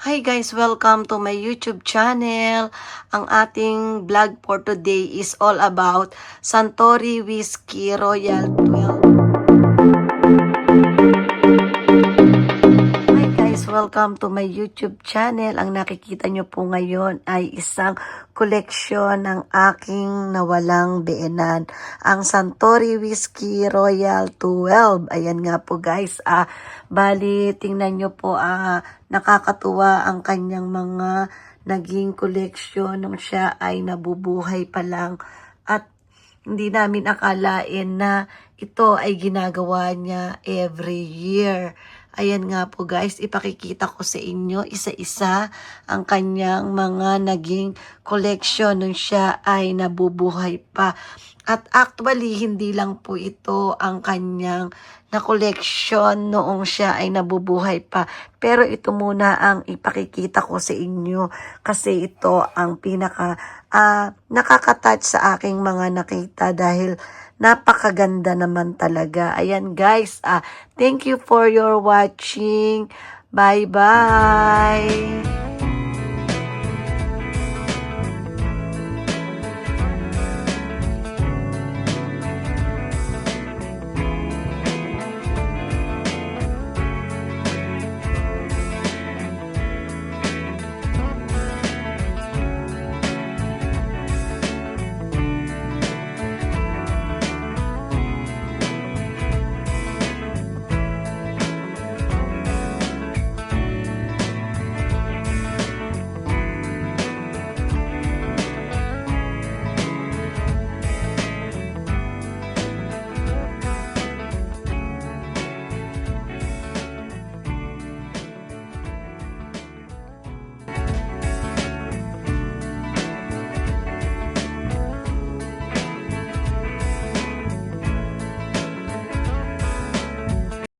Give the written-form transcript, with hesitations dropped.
Hi guys, welcome to my YouTube channel. Ang ating vlog for today is all about Suntory Whiskey Royal 12. Hi guys, welcome to my YouTube channel. Ang nakikita nyo po ngayon ay isang koleksyon ng aking nawalang beenan. Ang Suntory Whiskey Royal 12. Ayan nga po guys, bali tingnan nyo po, nakakatuwa ang kanyang mga naging koleksyon nung siya ay nabubuhay pa lang. At hindi namin akalain na ito ay ginagawa niya every year. Ayan nga po guys, ipakikita ko sa inyo isa-isa ang kanyang mga naging collection nung siya ay nabubuhay pa. At actually, hindi lang po ito ang kanyang na-collection noong siya ay nabubuhay pa. Pero ito muna ang ipakikita ko sa inyo kasi ito ang pinaka nakaka-touch sa aking mga nakita dahil napakaganda naman talaga. Ayan guys, thank you for your watching. Bye-bye!